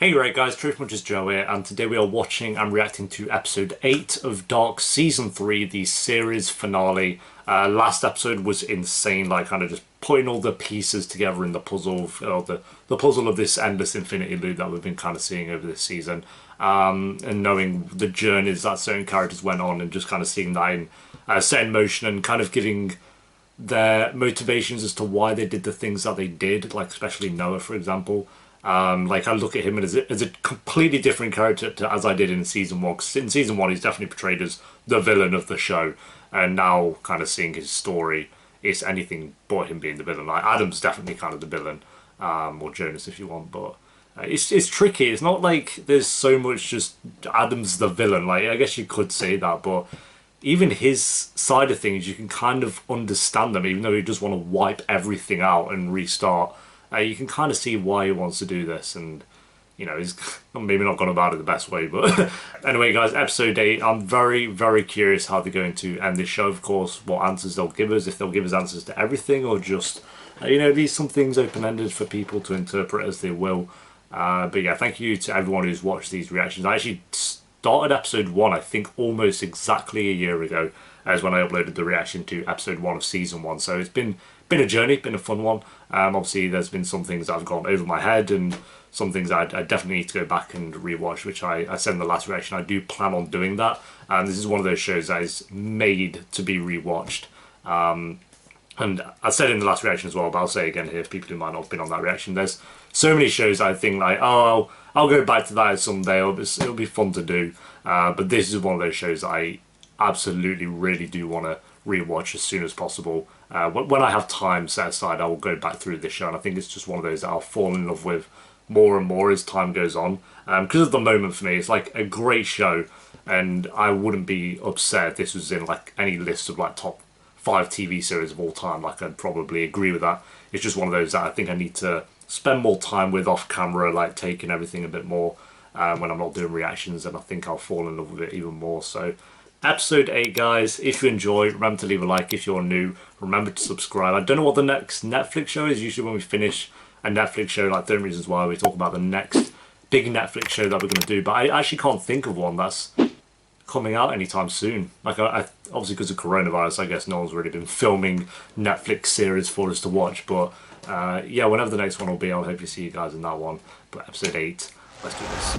Hey right guys, Truth Munchers Joe here, and today we are watching and reacting to episode 8 of Dark Season 3, the series finale. Last episode was insane, like kind of just putting all the pieces together in the puzzle, or the puzzle of this endless infinity loop that we've been kind of seeing over this season. And knowing the journeys that certain characters went on and just kind of seeing that in set in motion and kind of giving their motivations as to why they did the things that they did, like especially Noah, for example. Like I look at him as a completely different character as I did in season 1. Because in season 1 he's definitely portrayed as the villain of the show, and now kind of seeing his story, it's anything but him being the villain. Like Adam's definitely kind of the villain, or Jonas if you want, but it's tricky. It's not like there's so much just Adam's the villain. Like I guess you could say that, but even his side of things you can kind of understand them, even though he just want to wipe everything out and restart. You can kind of see why he wants to do this, and you know, he's maybe not gone about it the best way, but anyway guys, episode 8, I'm very curious how they're going to end this show, of course, what answers they'll give us, if they'll give us answers to everything, or just, you know, leave some things open-ended for people to interpret as they will. But yeah, thank you to everyone who's watched these reactions. I actually started episode 1, I think, almost exactly a year ago, as when I uploaded the reaction to episode 1 of season 1, so it's been a journey, been a fun one. Obviously there's been some things that have gone over my head and some things I definitely need to go back and rewatch, which I said in the last reaction I do plan on doing that, and this is one of those shows that is made to be rewatched. And I said in the last reaction as well, but I'll say again here for people who might not have been on that reaction, there's so many shows I think like, oh, I'll go back to that someday, it'll be fun to do, but this is one of those shows that I absolutely really do want to rewatch as soon as possible. When I have time set aside, I will go back through this show, and I think it's just one of those that I'll fall in love with more and more as time goes on. Because at the moment for me, it's like a great show, and I wouldn't be upset if this was in like any list of like top 5 TV series of all time. Like I'd probably agree with that. It's just one of those that I think I need to spend more time with off camera, like taking everything a bit more when I'm not doing reactions, and I think I'll fall in love with it even more. So episode 8 guys, if you enjoyed, remember to leave a like. If you're new, remember to subscribe. I don't know what the next Netflix show is. Usually when we finish a Netflix show, like 30 Reasons Why, we talk about the next big Netflix show that we're going to do, but I actually can't think of one that's coming out anytime soon. Like I obviously because of coronavirus, I guess no one's really been filming Netflix series for us to watch, but yeah, whenever the next one will be, I'll hope to see you guys in that one. But episode 8, let's do this.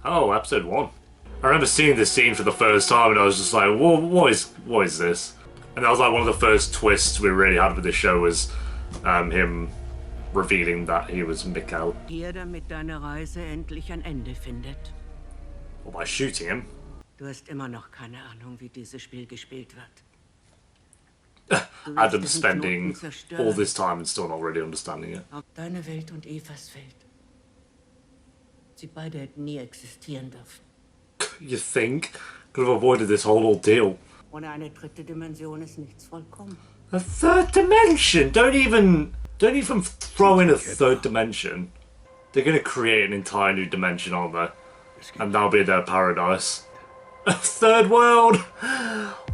Oh, episode 1. I remember seeing this scene for the first time and I was just like, whoa, what is this? And that was like one of the first twists we really had with this show, was him revealing that he was Mikkel. Hier, damit deine Reise endlich ein Ende findet. Or by shooting him. Du hast immer noch keine Ahnung, wie dieses Spiel gespielt wird. Adam spending all this time and still not really understanding it. Auf deine Welt und Evas Welt. Sie beide hätten nie existieren dürfen. You think? Could have avoided this whole ordeal. Ohne eine dritte Dimension ist nichts vollkommen. A third dimension? Don't even throw in a third dimension. They're gonna create an entire new dimension, aren't they? And that'll be their paradise. A third world?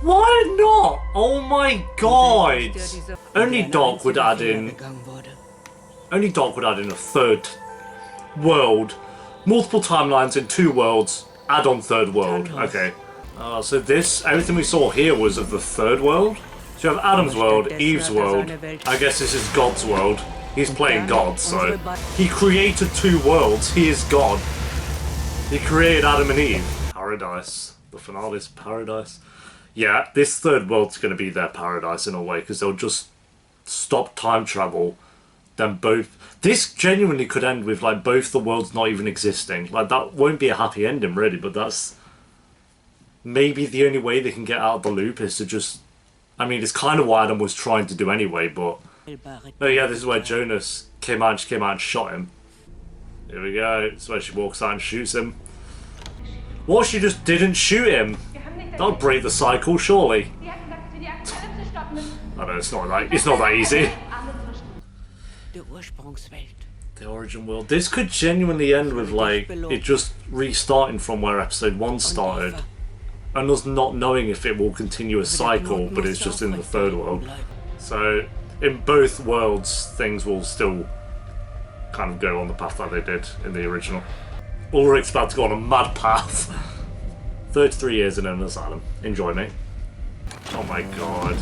Why not? Oh my god! Only Doc would add in a third world. Multiple timelines in 2 worlds, add on third world. Okay. So everything we saw here was of the third world? So you have Adam's world, Eve's world. I guess this is God's world. He's playing God, so he created 2 worlds. He is God. He created Adam and Eve. Paradise. The finale's paradise. Yeah, this third world's going to be their paradise in a way, because they'll just stop time travel. Then both... This genuinely could end with like both the worlds not even existing. Like that won't be a happy ending really, but that's maybe the only way they can get out of the loop, is to just... I mean, it's kind of what Adam was trying to do anyway, but... Oh yeah, this is where Jonas came out and shot him. Here we go, it's where she walks out and shoots him. What if she just didn't shoot him? That'll break the cycle, surely. I know, it's not that easy. The origin world. This could genuinely end with like it just restarting from where episode 1 started, and us not knowing if it will continue a cycle, but it's just in the third world. So in both worlds things will still kind of go on the path that they did in the original. Ulrich's about to go on a mad path. 33 years in an asylum. Enjoy, mate. Oh my god.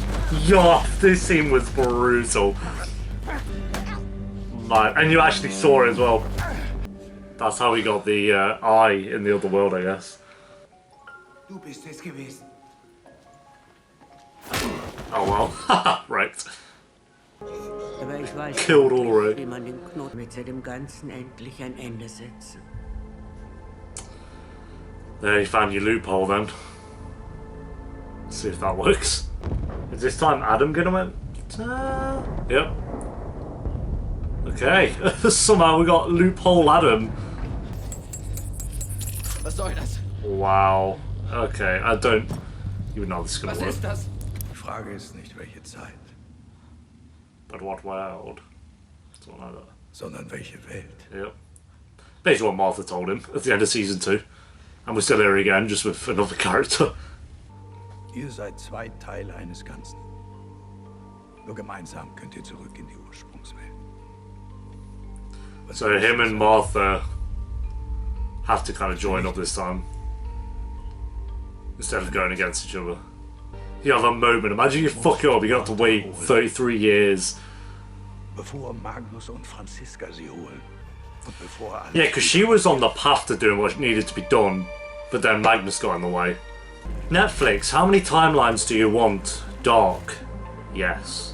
Yo, this scene was brutal. Man, and you actually saw it as well. That's how we got the eye in the other world, I guess. Du bist es gewesen. Oh well. Right. Aber ich weiß Killed endlich, Ulrich. wie man den Knoten mit dem Ganzen endlich ein Ende setzt. There, you found your loophole then. Let's see if that works. Is this time Adam gonna win? Yep. Okay. Somehow we got loophole Adam. Was soll das? Wow. Okay, I don't even know this is gonna Was work. ist das? Die Frage ist nicht, welche Zeit, But what world? Something like that. sondern welche Welt. Yep. Basically what Martha told him at the end of season 2. And we're still here again, just with another character. Ihr seid zwei Teile eines Ganzen. Nur gemeinsam könnt ihr zurück in die Ursprungswelt. Was So him and Martha have to kind of join up this time. Instead of going against each other. You have a moment. Imagine you fuck it up, you have to wait 33 years. Bevor Magnus und Franziska sie holen. Und bevor alles Yeah, because she was on the path to doing what needed to be done, but then Magnus got in the way. Netflix, how many timelines do you want? Dark. Yes.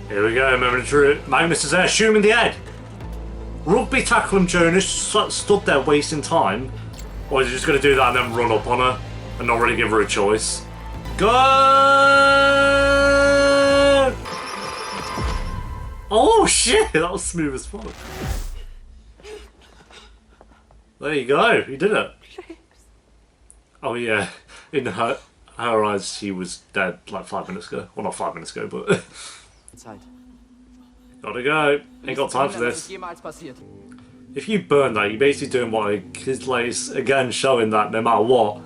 Here we go, moment of truth. Magnus is there, shoot him in the head. Rugby tackle him, Jonas, stood there wasting time. Or is he just going to do that and then run up on her and not really give her a choice? Go! Oh shit, that was smooth as fuck. There you go, he did it. Oh yeah, in her eyes she was dead like 5 minutes ago. Well, not 5 minutes ago, but... Zeit. Gotta go. Ain't got time for this. Jemals passiert. If you burn that, you're basically doing what it's like, again, showing that no matter what,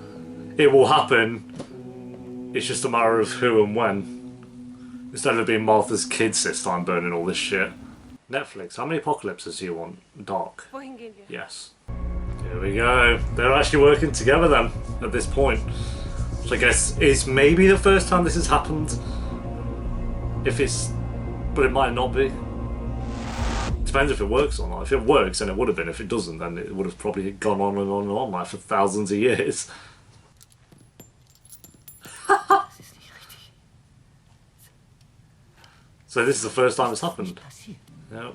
it will happen. It's just a matter of who and when. Instead of being Martha's kids this time burning all this shit. Netflix, how many apocalypses do you want? Dark. Wohin gehen wir? Yes. Here we go. They're actually working together then, at this point. Which I guess is maybe the first time this has happened. If it's... But it might not be. Depends if it works or not. If it works, then it would have been. If it doesn't, then it would have probably gone on and on and on like for thousands of years. Das ist nicht richtig. So this is the first time it's Nicht happened. passiert. Yeah.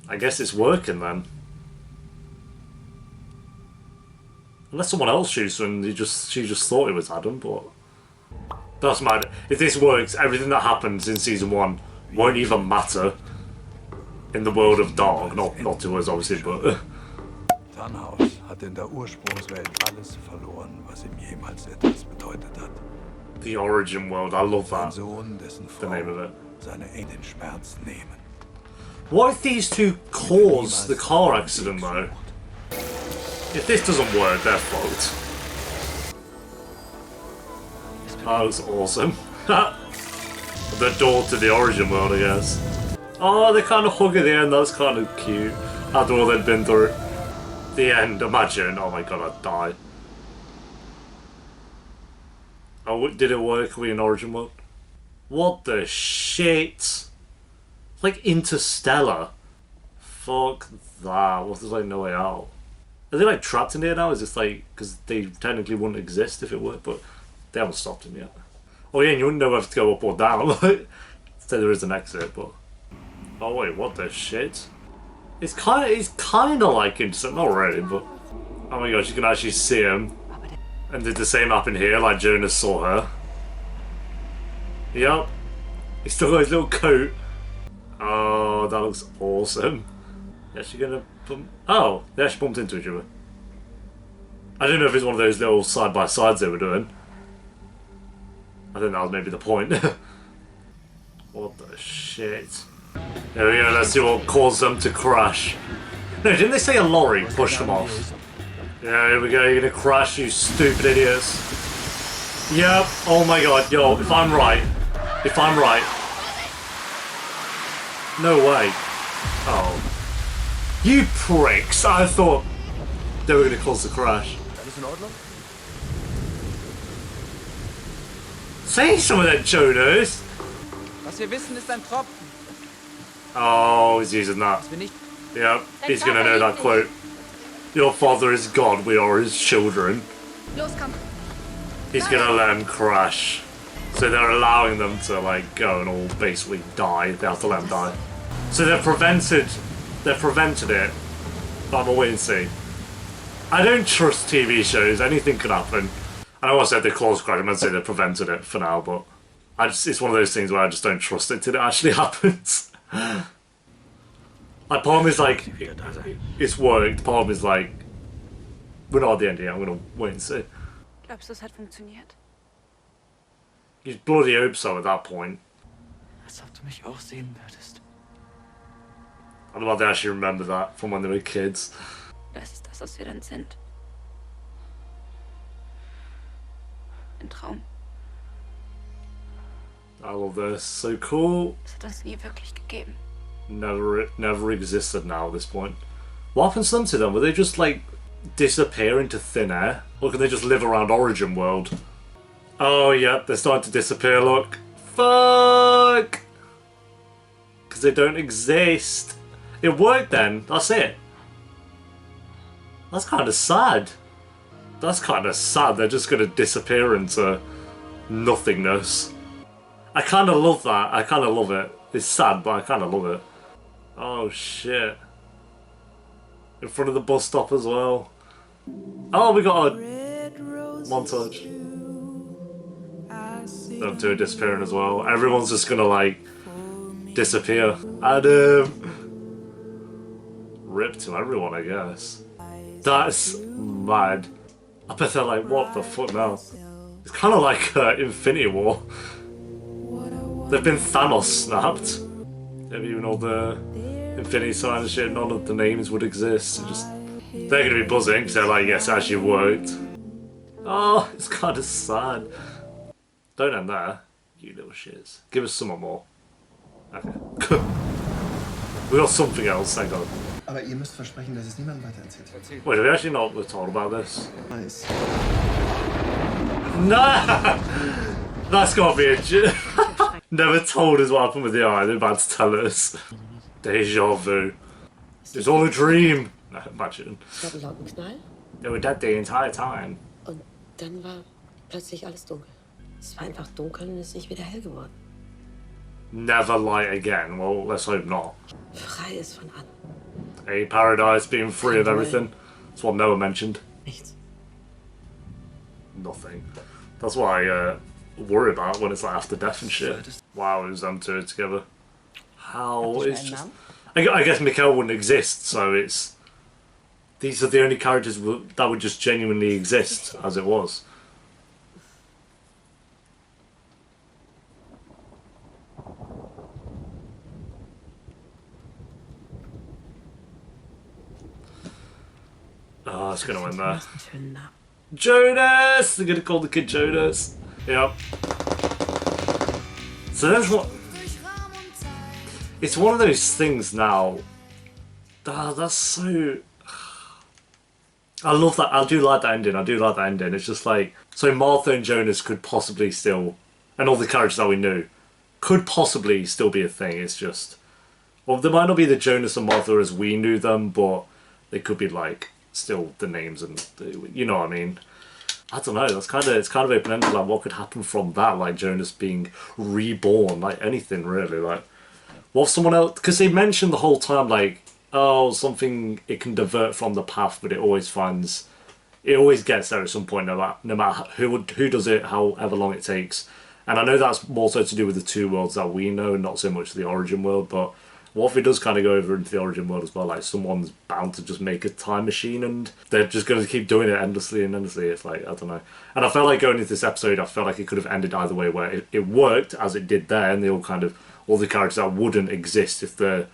I guess it's working then. Unless someone else shoots her and she just thought it was Adam, but... That's mad. If this works, everything that happens in season 1 won't even matter in the world of Dark. Not to us, obviously, but... Thanos hat in der Ursprungswelt alles verloren, was ihm jemals etwas bedeutet hat. The origin world, I love Ein that. Sohn, dessen The Frau name of it. seine Enkel den Schmerz nehmen. What if these two caused the car accident, though? If this doesn't work, they're fucked. That was awesome. The door to the origin world, I guess. Oh, they kind of hug at the end, that was kind of cute. After all they'd been through. The end, imagine. Oh my god, I'd die. Oh, did it work? Are we in origin world? What the shit? Like Interstellar. Fuck that. What if there's like no way out? Are they like trapped in here now? Is this like, because they technically wouldn't exist if it worked, but they haven't stopped him yet. Oh yeah, and you wouldn't know whether to go up or down. So there is an exit, but... Oh wait, what the shit? It's kind of like Interstellar, not really, but... Oh my gosh, you can actually see him. And did the same happen here, like Jonas saw her? Yep. He's still got his little coat. Oh, that looks awesome. Is she gonna bump? Oh, they actually bumped into each other. I don't know if it's one of those little side-by-sides they were doing. I think that was maybe the point. What the shit? There we go, let's see what caused them to crash. No, didn't they say a lorry pushed them off? Yeah, here we go, you're gonna crash, you stupid idiots. Yep, oh my god, yo, if I'm right. No way. Oh. You pricks! I thought they were going to cause the crash. Alles in Ordnung? Say some of that, Jonas! Was wir wissen, ist ein Tropfen. Oh, he's using that. Dass wir nicht... Yep, he's going to know that quote. Your father is God, we are his children. Los, komm. He's going to let him crash. So they're allowing them to, like, go and all basically die. They have to let them die. So they've prevented it. But I'm waiting to see. I don't trust TV shows. Anything could happen. I know I said they caused crash. I'm going to say they prevented it for now, but it's one of those things where I just don't trust it till it actually happens. Like, part of me is like, it's worked. Part of me is like, we're not at the end yet. I'm going to wait and see. Glaubst du, es hat funktioniert? You bloody hope so at that point. Als ob du mich auch sehen würdest. I don't know if they actually remember that from when they were kids. Das ist das, was wir dann sind. Ein Traum. I love this. So cool. Es hat uns nie wirklich gegeben. Never existed now at this point. What happens to them to them? Will they just like disappear into thin air? Or can they just live around Origin World? Oh yeah, they're starting to disappear, look. Fuck! Because they don't exist. It worked then, that's it. That's kind of sad. That's kind of sad, they're just going to disappear into nothingness. I kind of love that, I kind of love it. It's sad, but I kind of love it. Oh shit. In front of the bus stop as well. Oh, we got a montage. Them two are disappearing as well. Everyone's just gonna like disappear. Adam! Rip to everyone, I guess. That's mad. I bet they're like, what the fuck now? It's kind of like Infinity War. They've been Thanos snapped. Even all the Infinity sign and shit, none of the names would exist. They're gonna be buzzing because they're like, yes, actually worked. Oh, it's kind of sad. Don't end there, you little shits. Give us some more. Okay. We got something else, thank God. Aber ihr müsst versprechen, dass es niemandem weitererzählt. Wait, have we actually not told about this? Nice. No! That's gotta be a joke. Never told us what happened with the eye, they're about to tell us. Deja vu. It's all a dream. No, imagine. Es gab einen lauten Knall They were dead the entire time. und dann war plötzlich alles dunkel. Es war einfach dunkel und es ist nicht wieder hell geworden. Never light again. Well, let's hope not. Frei ist von allem. A paradise being free of everything. That's what Noah mentioned. Nichts. Nothing. That's what I worry about when it's like after death and shit. Wow, it was them two together. How it's just. I guess Mikkel wouldn't exist, so it's. These are the only characters that would just genuinely exist as it was. Oh, it's gonna win there. Jonas! They're gonna call the kid Jonas. Yep. So that's what. It's one of those things now. That's so. I love that. I do like that ending. I do like that ending. It's just like. So Martha and Jonas could possibly still. And all the characters that we knew. Could possibly still be a thing. It's just. Well, there might not be the Jonas and Martha as we knew them, but they could be like. Still the names and you know what I mean. I don't know, it's kind of open-ended, like what could happen from that, like Jonas being reborn, like anything really, like what if someone else, because they mentioned the whole time like, oh, something, it can divert from the path, but it always gets there at some point, no matter who does it, however long it takes. And I know that's more so to do with the two worlds that we know, not so much the Origin world, but what if it does kind of go over into the Origin world as well? Like, someone's bound to just make a time machine and they're just going to keep doing it endlessly and endlessly. It's like, I don't know. And I felt like going into this episode, I felt like it could have ended either way, where it worked as it did there, and they all the characters that wouldn't exist if the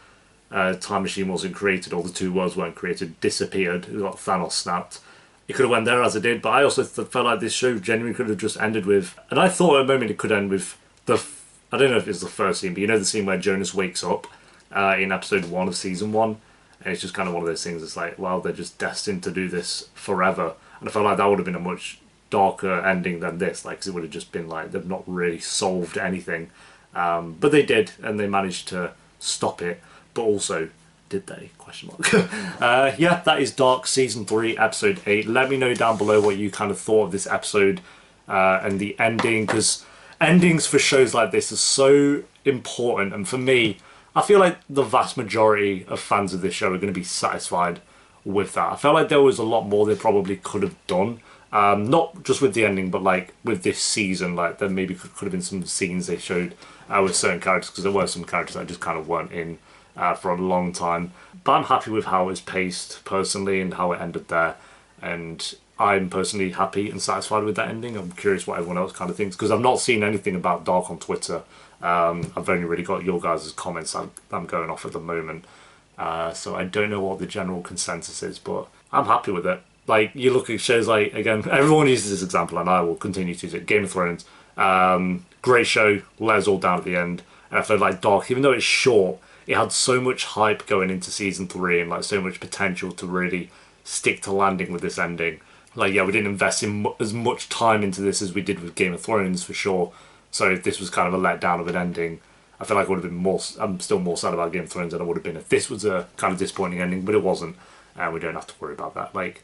time machine wasn't created, or the two worlds weren't created, disappeared. It got Thanos snapped. It could have went there as it did, but I also felt like this show genuinely could have just ended with, and I thought at a moment it could end with I don't know if it's the first scene, but you know the scene where Jonas wakes up in episode 1 of season 1, And it's just kind of one of those things. It's like, well, they're just destined to do this forever. And I felt like that would have been a much darker ending than this, like, 'cause it would have just been like they've not really solved anything. But they did, and they managed to stop it. But also, did they? Question mark. Yeah, that is Dark Season 3, Episode 8. Let me know down below what you kind of thought of this episode and the ending, because endings for shows like this are so important. And for me, I feel like the vast majority of fans of this show are going to be satisfied with that. I felt like there was a lot more they probably could have done. Not just with the ending, but like with this season, like there maybe could have been some scenes they showed with certain characters, because there were some characters that just kind of weren't in for a long time. But I'm happy with how it was paced personally and how it ended there, and I'm personally happy and satisfied with that ending. I'm curious what everyone else kind of thinks, because I've not seen anything about Dark on Twitter. I've only really got your guys' comments I'm going off at the moment, so I don't know what the general consensus is, but I'm happy with it. Like, you look at shows like, again, everyone uses this example and I will continue to use it, Game of Thrones. Great show, let us all down at the end. And I feel like Dark, even though it's short, it had so much hype going into season 3 and like so much potential to really stick to landing with this ending. Like, yeah, we didn't invest in as much time into this as we did with Game of Thrones, for sure. So if this was kind of a letdown of an ending, I feel like I would have been more, I'm still more sad about Game of Thrones than I would have been if this was a kind of disappointing ending, but it wasn't. And we don't have to worry about that. Like,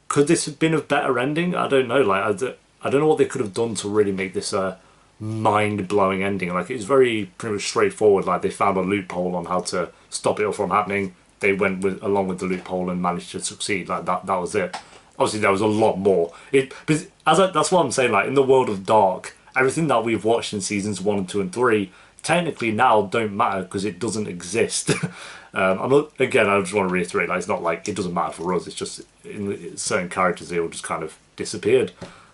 could this have been a better ending? I don't know. Like, I don't know what they could have done to really make this a mind-blowing ending. Like, it's very pretty much straightforward. Like, they found a loophole on how to stop it all from happening. They went along with the loophole and managed to succeed. Like, that was it. Obviously, there was a lot more. That's what I'm saying. Like, in the world of Dark, everything that we've watched in seasons 1, 2, and 3 technically now don't matter because it doesn't exist. I'm not, again, I just want to reiterate, like, it's not like it doesn't matter for us, it's just in certain characters they all just kind of disappeared.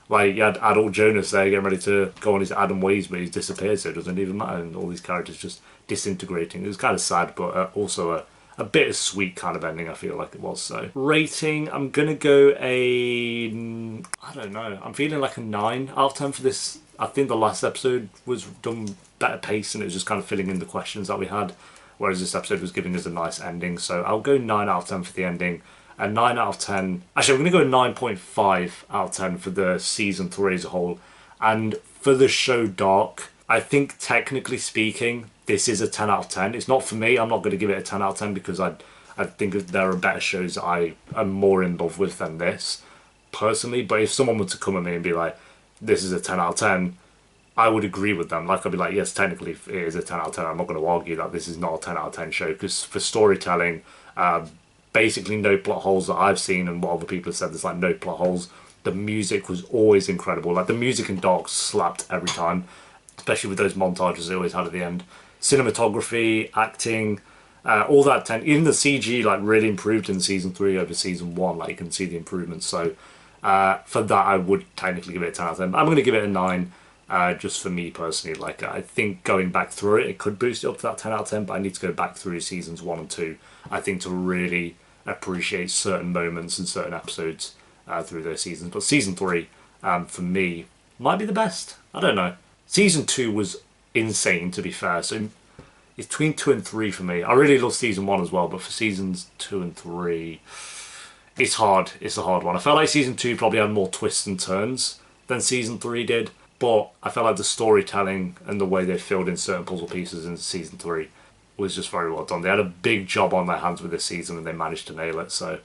Like, you had adult Jonas there getting ready to go on his Adam ways, but he's disappeared, so it doesn't even matter, and all these characters just disintegrating. It was kind of sad, but also a bittersweet kind of ending, I feel like it was. So rating, I'm gonna go I don't know, I'm feeling like a 9 out of 10 for this. I think the last episode was done better pace and it was just kind of filling in the questions that we had, whereas this episode was giving us a nice ending. So I'll go 9 out of 10 for the ending, and 9 out of 10, actually I'm going to go 9.5 out of 10 for the season 3 as a whole. And for the show Dark, I think technically speaking this is a 10 out of 10. It's not for me, I'm not going to give it a 10 out of 10 because I think there are better shows that I am more in love with than this personally. But if someone were to come at me and be like, this is a 10 out of 10, I would agree with them. Like, I'd be like, yes, technically it is a 10 out of 10. I'm not going to argue that this is not a 10 out of 10 show, because for storytelling, basically no plot holes that I've seen, and what other people have said, there's like no plot holes. The music was always incredible. Like, the music in Dark slapped every time, especially with those montages they always had at the end. Cinematography, acting, all that, even the CG like really improved in season 3 over season 1. Like, you can see the improvements. So for that I would technically give it a 10 out of 10. I'm going to give it a 9. Just for me personally. Like, I think going back through it could boost it up to that 10 out of 10, but I need to go back through seasons 1 and 2, I think, to really appreciate certain moments and certain episodes through those seasons. But season 3, for me, might be the best. I don't know. Season 2 was insane, to be fair, so it's between 2 and 3 for me. I really love season 1 as well, but for seasons 2 and 3, it's hard. It's a hard one. I felt like season 2 probably had more twists and turns than season 3 did. But I felt like the storytelling and the way they filled in certain puzzle pieces in season 3 was just very well done. They had a big job on their hands with this season and they managed to nail it. So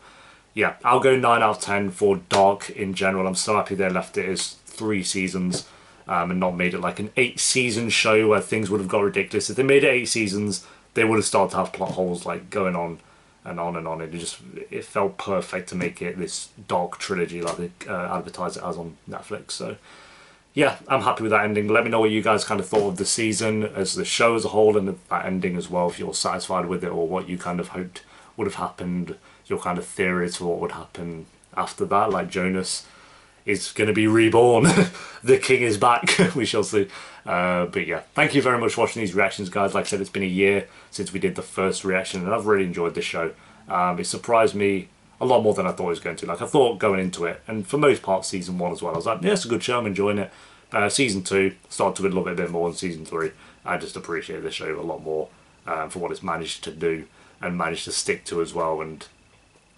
yeah, I'll go 9 out of 10 for Dark in general. I'm so happy they left it as 3 seasons and not made it like an 8-season show where things would have got ridiculous. If they made it 8 seasons, they would have started to have plot holes like going on and on and on. It felt perfect to make it this Dark trilogy like they advertise it as on Netflix. So yeah, I'm happy with that ending. Let me know what you guys kind of thought of the season as the show as a whole, and that ending as well, if you're satisfied with it, or what you kind of hoped would have happened, your kind of theories for what would happen after that. Like, Jonas is going to be reborn. The king is back. We shall see. But yeah, thank you very much for watching these reactions, guys. Like I said, it's been a year since we did the first reaction, and I've really enjoyed this show. It surprised me a lot more than I thought it was going to. Like, I thought going into it, and for most parts season 1 as well, I was like, yeah, it's a good show, I'm enjoying it. Season 2, started to love it a bit more, and season 3, I just appreciate this show a lot more for what it's managed to do. and managed to stick to as well. And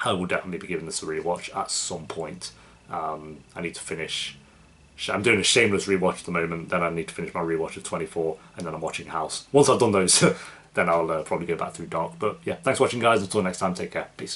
I will definitely be giving this a rewatch at some point. I need to finish. I'm doing a Shameless rewatch at the moment. Then I need to finish my rewatch of 24, and then I'm watching House. Once I've done those, then I'll probably go back through Dark. But yeah, thanks for watching, guys. Until next time, take care. Peace.